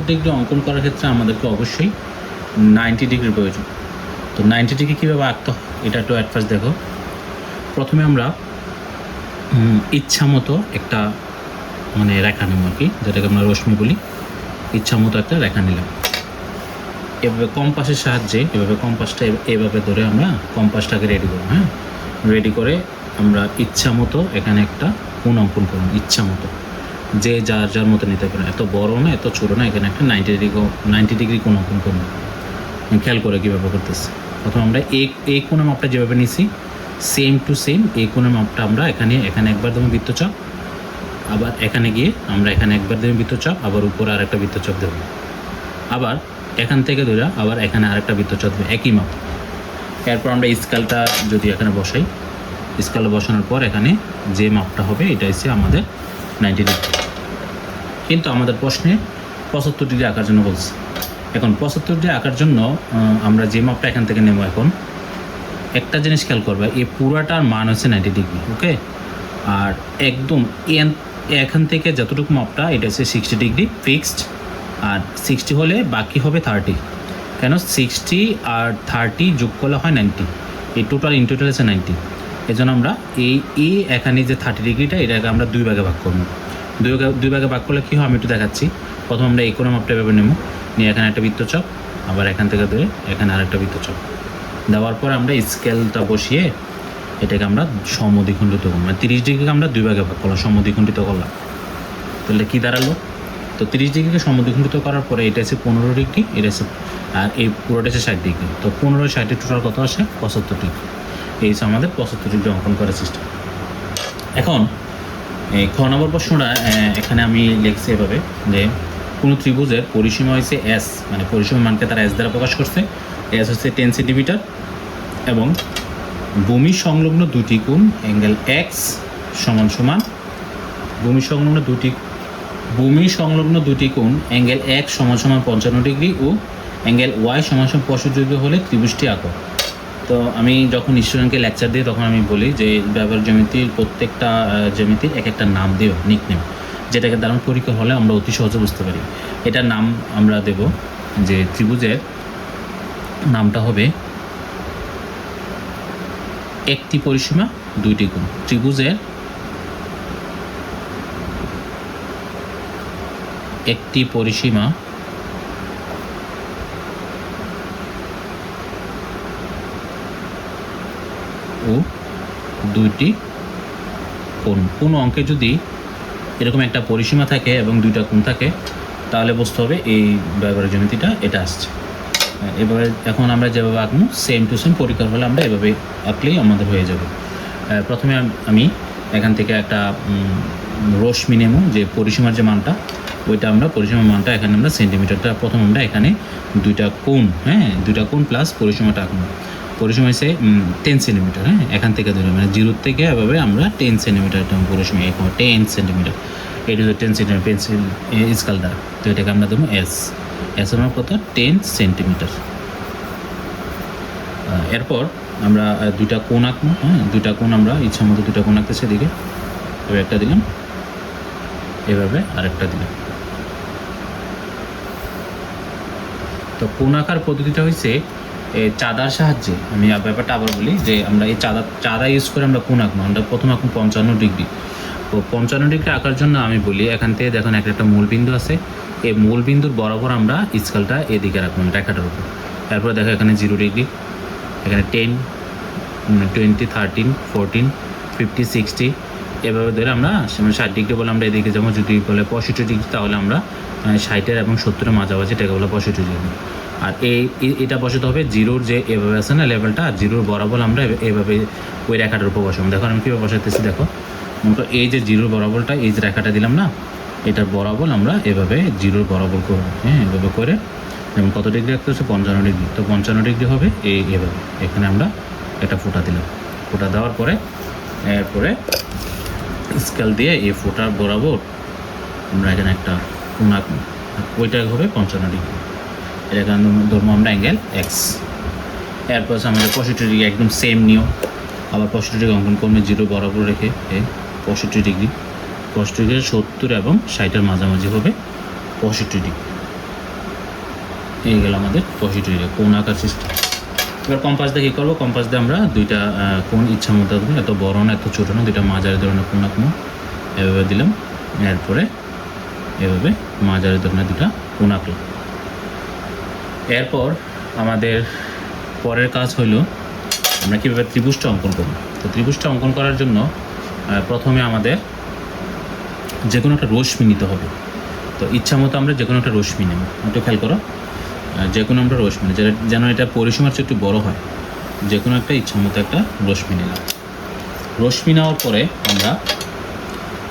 Degree অঙ্কন করার ক্ষেত্রে আমাদেরকে অবশ্যই 90 ডিগ্রির প্রয়োজন। তো 90 ডিগ্রি কীভাবে আঁকতে হয় এটা একটু অ্যাট ফার্স্ট দেখো। প্রথমে আমরা ইচ্ছা মতো একটা রেখা নেব আর কি, যেটাকে আমরা রশ্মি বলি। ইচ্ছা মতো একটা রেখা নিলাম, এভাবে কম্পাসের সাহায্যে এভাবে কম্পাসটা এভাবে ধরে আমরা কম্পাসটাকে রেডি করব। হ্যাঁ, রেডি করে আমরা ইচ্ছা মতো এখানে একটা কোণ অঙ্কন করব। ইচ্ছা মতো যে যার মতো নিতে পারে, এত বড় না এত ছোটো না, এখানে একটা 90 ডিগ্রি কোণ অঙ্কন করব। খেয়াল করে কীভাবে করতেছে। প্রথম আমরা এই কোণের মাপটা যেভাবে নিছি সেম টু সেম এই কোণের মাপটা আমরা এখানে একবার দেবো বৃত্তচাপ, আবার এখানে গিয়ে আমরা এখানে একবার দেবো বৃত্তচাপ, আবার উপরে আরেকটা বৃত্তচাপ দেবো, আবার এখান থেকে ধরে আবার এখানে আরেকটা বৃত্তচাপ দেবো, একই মাপ। এরপর আমরা স্কেলটা যদি এখানে বসাই, স্কেলে বসানোর পর এখানে যে মাপটা হবে এটা হচ্ছে আমাদের 90 ডিগ্রি। কিন্তু আমাদের প্রশ্নে 75 ডিগ্রি আঁকার জন্য বলছে। এখন 75 ডিগ্রি আঁকার জন্য আমরা যে মাপটা এখান থেকে নেব, এখন একটা জিনিস খেয়াল করবে, এই পুরাটার মান হচ্ছে 90 ডিগ্রি। ওকে, আর একদম এখান থেকে যতটুকু মাপটা এটা হচ্ছে 60 ডিগ্রি ফিক্সড, আর 60 হলে বাকি হবে 30। কেন 60 আর 30 যোগ করলে হয় 90, এই টোটাল ইন টোটাল হচ্ছে 90। এই জন্য আমরা এই এখানে যে 30 ডিগ্রিটা এটাকে আমরা দুই ভাগে ভাগ করবো। দুই ভাগে ভাগ করলে কী হয় আমি একটু দেখাচ্ছি। প্রথম আমরা এই কোনো মাপটা এভাবে নেব, নিয়ে এখানে একটা বৃত্তচাপ, আবার এখান থেকে ধরে এখানে আরেকটা বৃত্তচাপ দেওয়ার পর আমরা স্কেলটা বসিয়ে এটাকে আমরা সমদ্বিখণ্ডিত করলাম। 30 ডিগ্রিকে আমরা দুই ভাগে ভাগ করলাম, সমদ্বিখণ্ডিত করলাম। তাহলে কী দাঁড়ালো? তো 30 ডিগ্রিকে সমদ্বিখণ্ডিত করার পরে এটা হচ্ছে 15 ডিগ্রি, এটা হচ্ছে, আর এই পুরোটা হচ্ছে 60 ডিগ্রি। তো 15-60 টোটাল কত আসে? 75 ডিগ্রি। এই হচ্ছে আমাদের 75 ডিগ্রি অঙ্কন করার সিস্টেম। এখন এই খ নম্বর প্রশ্নটা এখানে আমি লিখছি এভাবে যে কোনো ত্রিভুজের পরিসীমা হয়েছে এস, পরিসীমার মানকে তারা এস দ্বারা প্রকাশ করছে। এস হচ্ছে 10 সেন্টিমিটার এবং ভূমি সংলগ্ন দুটি কোণ অ্যাঙ্গেল এক্স সমান সমান ভূমি সংলগ্ন দুটি কোণ অ্যাঙ্গেল এক্স সমান সমান 55 ডিগ্রি ও অ্যাঙ্গেল ওয়াই সমান সমান 65 ডিগ্রি হলে ত্রিভুজটি আঁকো। তো আমি যখন স্টুডেন্টকে লেকচার দিই তখন আমি বলি যে ব্যবহার জ্যামিতির প্রত্যেকটা জ্যামিতির এক একটা নাম দিও, নিকনেম, যেটাকে দ্বারা পরীক্ষা হলে আমরা অতি সহজে বুঝতে পারি। এটার নাম আমরা দেব যে ত্রিভুজের নামটা হবে একটি পরিসীমা দুইটি কোণ। ত্রিভুজের একটি পরিসীমা ও দুইটি কোণ। কোনো অঙ্কে যদি এরকম একটা পরিসীমা থাকে এবং দুইটা কোণ থাকে তাহলে বুঝতে হবে এই ব্যবহারিক জ্যামিতিটা এটা আসছে। এবারে এখন আমরা যেভাবে আঁকবো সেম টু সেম পরীক্ষার হলে আমরা এভাবে আঁকলেই আমাদের হয়ে যাবে। প্রথমে আমি এখান থেকে একটা রশ্মি নেব, যে পরিসীমার যে মানটা ওইটা আমরা পরিসীমার মানটা এখানে আমরা সেন্টিমিটারটা প্রথম আমরা এখানে দুইটা কোণ, দুইটা কোণ প্লাস পরিসীমাটা আঁকবো। পরিসীমা হচ্ছে 10 সেন্টিমিটার। এখান থেকে ধরে জিরোর থেকে এভাবে আমরা 10 সেন্টিমিটার পরিসীমা, 10 সেন্টিমিটার, এটা হচ্ছে 10 সেন্টিমিটার পেন্সিল স্কেল দ্বারা। তো এটাকে আমরা দেবো এস আমার কত? 10 সেন্টিমিটার। এরপর আমরা দুইটা কোণ আঁকবো। দুইটা কোণ আমরা ইচ্ছা মতো দুইটা কোণ আঁকতে সেদিকে এভাবে একটা দিলাম, এভাবে আরেকটা দিলাম। তো কোণ আঁকার পদ্ধতিটা হচ্ছে চাঁদার সাহায্যে। আমি ব্যাপারটা আবার বলি যে আমরা এই চাঁদা ইউজ করে আমরা কোণ আঁকবো। আমরা প্রথম আঁকবো 55 ডিগ্রি। তো 55 ডিগ্রি আঁকার জন্য আমি বলি এখান থেকে দেখুন একটা মূল বিন্দু আছে, এই মূল বিন্দুর বরাবর আমরা স্কেলটা এদিকে রাখবো রেখাটার উপর। তারপরে দেখো এখানে 0 ডিগ্রি, এখানে 10, 20, 13, 14, 50, 60 এভাবে ধরে আমরা 60 ডিগ্রি বলে আমরা এদিকে যেমন, যদি বলে 65 ডিগ্রি তাহলে আমরা 60 এবং 70 মাঝামাঝি এটাকে বলে 65 ডিগ্রি। আর এটা বসাতে হবে জিরোর যে এভাবে আছে না লেভেলটা, আর জিরোর বরাবর আমরা এভাবে ওই রেখাটার উপর বসাবো। দেখো আমি কীভাবে বসাতেছি, দেখো এই যে জিরোর বরাবরটা, এই যে রেখাটা দিলাম না, এটার বরাবর আমরা এভাবে জিরোর বরাবর করবো। এভাবে করে যেমন কত ডিগ্রি রাখতে হচ্ছে 55 ডিগ্রি। তো 55 ডিগ্রি হবে এভাবে। এখানে আমরা একটা ফোঁটা দিলাম। ফোঁটা দেওয়ার পরে এরপরে স্কেল দিয়ে এই ফোঁটার বরাবর আমরা এখানে একটা কোণ আঁকবো, ওইটা হবে 55 ডিগ্রি। এটাকে ধরবো আমরা অ্যাঙ্গেল এক্স। এরপর আমাদের 65 ডিগ্রি একদম সেম নিয়ম, আবার 65 ডিগ্রি অঙ্কন করবে জিরো বরাবর রেখে 65 ডিগ্রি। 65 ডিগ্রি 70 এবং 60-এর মাঝামাঝি হবে 65 ডিগ্রি। এই গেল আমাদের 65 ডিগ্রি কোণ আঁকার সিস্টেম। এবার কম্পাস দিয়ে কী করবো, কম্পাস দিয়ে আমরা দুইটা কোণ ইচ্ছা মতো দেবো, এত বড় না এত ছোটো না, দুইটা মাঝারি ধরনের কোণ আঁকবো, এভাবে দিলাম। এরপরে এভাবে মাঝারি ধরনের দুটা কোণ আঁকলাম। এরপর আমাদের পরের কাজ হলো আমরা কীভাবে ত্রিভুজটা অঙ্কন করব। তো ত্রিভুজটা অঙ্কন করার জন্য প্রথমে আমাদের যে কোনো একটা রশ্মি নিতে হবে। তো ইচ্ছা মতো আমরা যে কোনো একটা রশ্মি নেব, একটু খেয়াল করো, যে কোনো আমরা রশ্মি নিই যেন এটা পরিসীমার চেয়ে একটু বড়ো হয়, যে কোনো একটা ইচ্ছা মতো একটা রশ্মি নিলাম। রশ্মি নেওয়ার পরে আমরা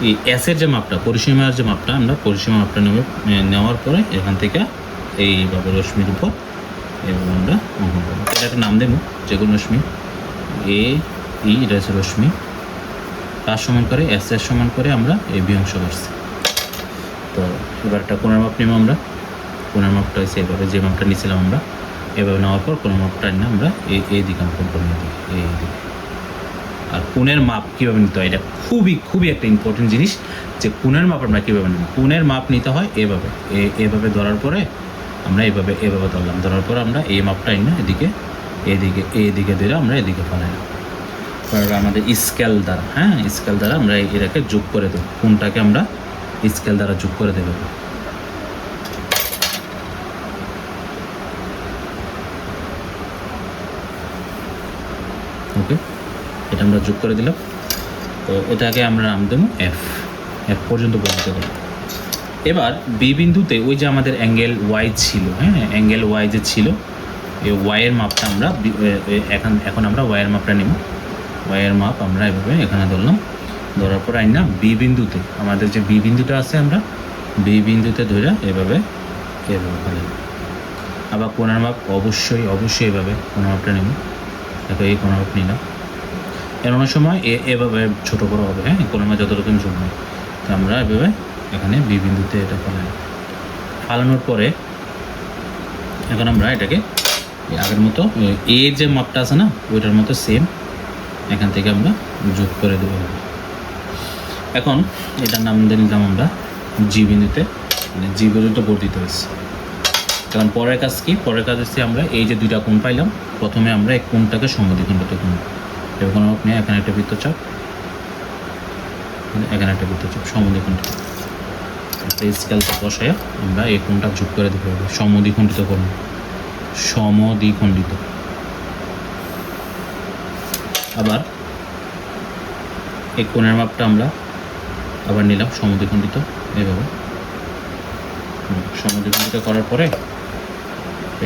এই এসের যে মাপটা, পরিসীমার যে মাপটা, আমরা পরিসীমা মাপটা নেওয়ার পরে এখান থেকে এইভাবে রশ্মির উপর এভাবে আমরা অঙ্কন করবো। এটা একটা নাম দেবো, যে কোনো রশ্মি এ ই, এটা হচ্ছে রশ্মি, তার সমান করে এস এর সমান করে আমরা এই বি অংশ করছি। তো এবার একটা কোণের মাপ নেব আমরা। কোণের মাপটা হচ্ছে এভাবে, যে মাপটা নিয়েছিলাম আমরা এভাবে নেওয়ার পর কোণের মাপটা নিয়ে আমরা এই দিকে অঙ্কন করে নিতে এই দিকে। আর কোণের মাপ কীভাবে নিতে হয়, এটা খুবই একটা ইম্পর্টেন্ট জিনিস, যে কোণের মাপ আমরা কীভাবে নেব। কোণের মাপ নিতে হয় এভাবে ধরার পরে আমরা এভাবে ধরার পর আমরা এই মাপটা না এদিকে ধরে আমরা এদিকে ফেলাইলাম। তারপর আমাদের স্কেল দ্বারা, স্কেল দ্বারা আমরা এটাকে যোগ করে দেবো, কোণটাকে আমরা স্কেল দ্বারা যোগ করে দেবো। ওকে, এটা আমরা যোগ করে দিলাম। তো এটাকে আমরা নাম দেবো এফ পর্যন্ত বলতে পারি। এবার বি বিন্দুতে ওই যে আমাদের অ্যাঙ্গেল ওয়াই ছিল, অ্যাঙ্গেল ওয়াই যে ছিল, এই ওয়াইয়ের মাপটা আমরা এখন আমরা ওয়াইয়ের মাপটা নেব। ওয়াইয়ের মাপ আমরা এভাবে এখানে ধরার পর না বি বিন্দুতে, আমাদের যে বি বিন্দুটা আছে আমরা বি বিন্দুতে ধরে এভাবে ফেলে। আবার কোণের মাপ অবশ্যই এভাবে কোণের মাপটা নেব। দেখো এই কোণের মাপ নিলাম। এর অনেক সময় এভাবে ছোটো বড়ো হবে, কোণের মাপ যত রকম ছোট হয়, তো আমরা এভাবে এখানে বি বিন্দুতে এটা ফালানোর পরে এখন আমরা এটাকে আগের মতো এর যে মাপটা আছে না ওইটার মতো সেম এখান থেকে আমরা যোগ করে দেবো। এখন এটার নাম দিয়ে নিলাম আমরা জি বিন্দুতে, মানে জি বিন্দুতে বর্ধিত হয়েছে। কারণ পরের কাজ কি, পরের কাজ হচ্ছে আমরা এই যে দুইটা কোণ পাইলাম, প্রথমে আমরা এই কোণটাকে সমদ্বিখণ্ডিত করব। এরকম আপনি এখানে একটা বৃত্তচাপ, এখানে একটা বৃত্তচাপ সমদ্বিখণ্ডিত, স্কেলটা বসায় আমরা এই কোণটা যোগ করে দিতে হবে, সমদ্বিখণ্ডিত করব, সমদ্বিখণ্ডিত। আবার এই কোণের মাপটা আমরা আবার নিলাম সমদ্বিখণ্ডিত, এইভাবে সমদ্বিখণ্ডিত করার পরে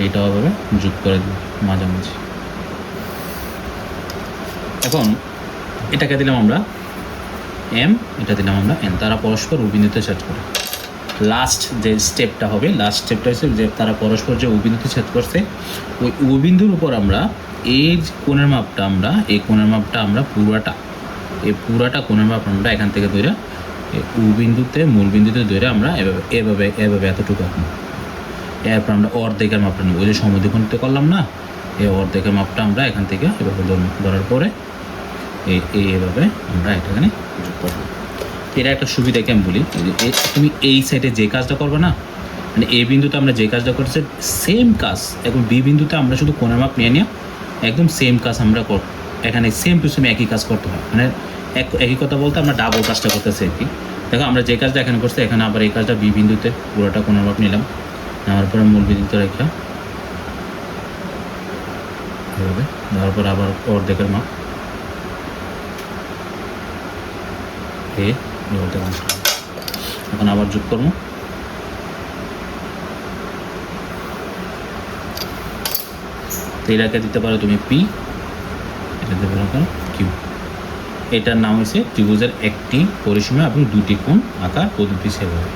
এইটাও এভাবে যোগ করে দিই মাঝামাঝি। এখন এটাকে দিলাম আমরা এম, এটা দিলাম আমরা এন, তারা পরস্পর উবিন্দুতে ছেদ করে। লাস্ট যে স্টেপটা হবে, লাস্ট স্টেপটা হচ্ছে যে তারা পরস্পর যে উবিন্দুতে ছেদ করছে, ওই উবিন্দুর উপর আমরা এই কোণের মাপটা আমরা পুরাটা কোণের মাপ আমরা এখান থেকে ধরে মূল বিন্দুতে ধরে আমরা এভাবে এতটুকু আঁকবো। এরপর আমরা অর্ধেকের মাপটা নেব, ওই যে সমদ্বিখণ্ডিত করলাম না, এই অর্ধেকের মাপটা আমরা এখান থেকে এভাবে ধরার পরে এইভাবে আমরা এখানে যোগ করবো। এটা একটা সুবিধা কি আমি বলি, তুমি এই সাইডে যে কাজটা করবে না, মানে এই বিন্দুতে আমরা যে কাজটা করছি সেম কাজ এখন বি বিন্দুতে আমরা শুধু কোণের মাপ নিয়ে একদম সেম কাজ আমরা করব। এখানে সেম টু সেম একই কাজ করতে হয়, মানে একই কথা বলতে আমরা ডাবল কাজটা করতেছি আর কি। দেখো আমরা যে কাজটা এখানে করছি, এখানে আবার এই কাজটা বি বিন্দুতে পুরোটা কোণের মাপ নিলাম, নেওয়ার পরে মূল বিন্দুতে রেখা এভাবে দেওয়ার পর আবার অর্ধেকের মাপ এখন আবার যোগ করবো। তো এটাকে দিতে পারো তুমি পি, এটা দিতে পারো কিউ। এটার নাম হচ্ছে ত্রিভুজের একটি পরিসীমা এবং দুটি কোণ আঁকার পদ্ধতি সেভাবে।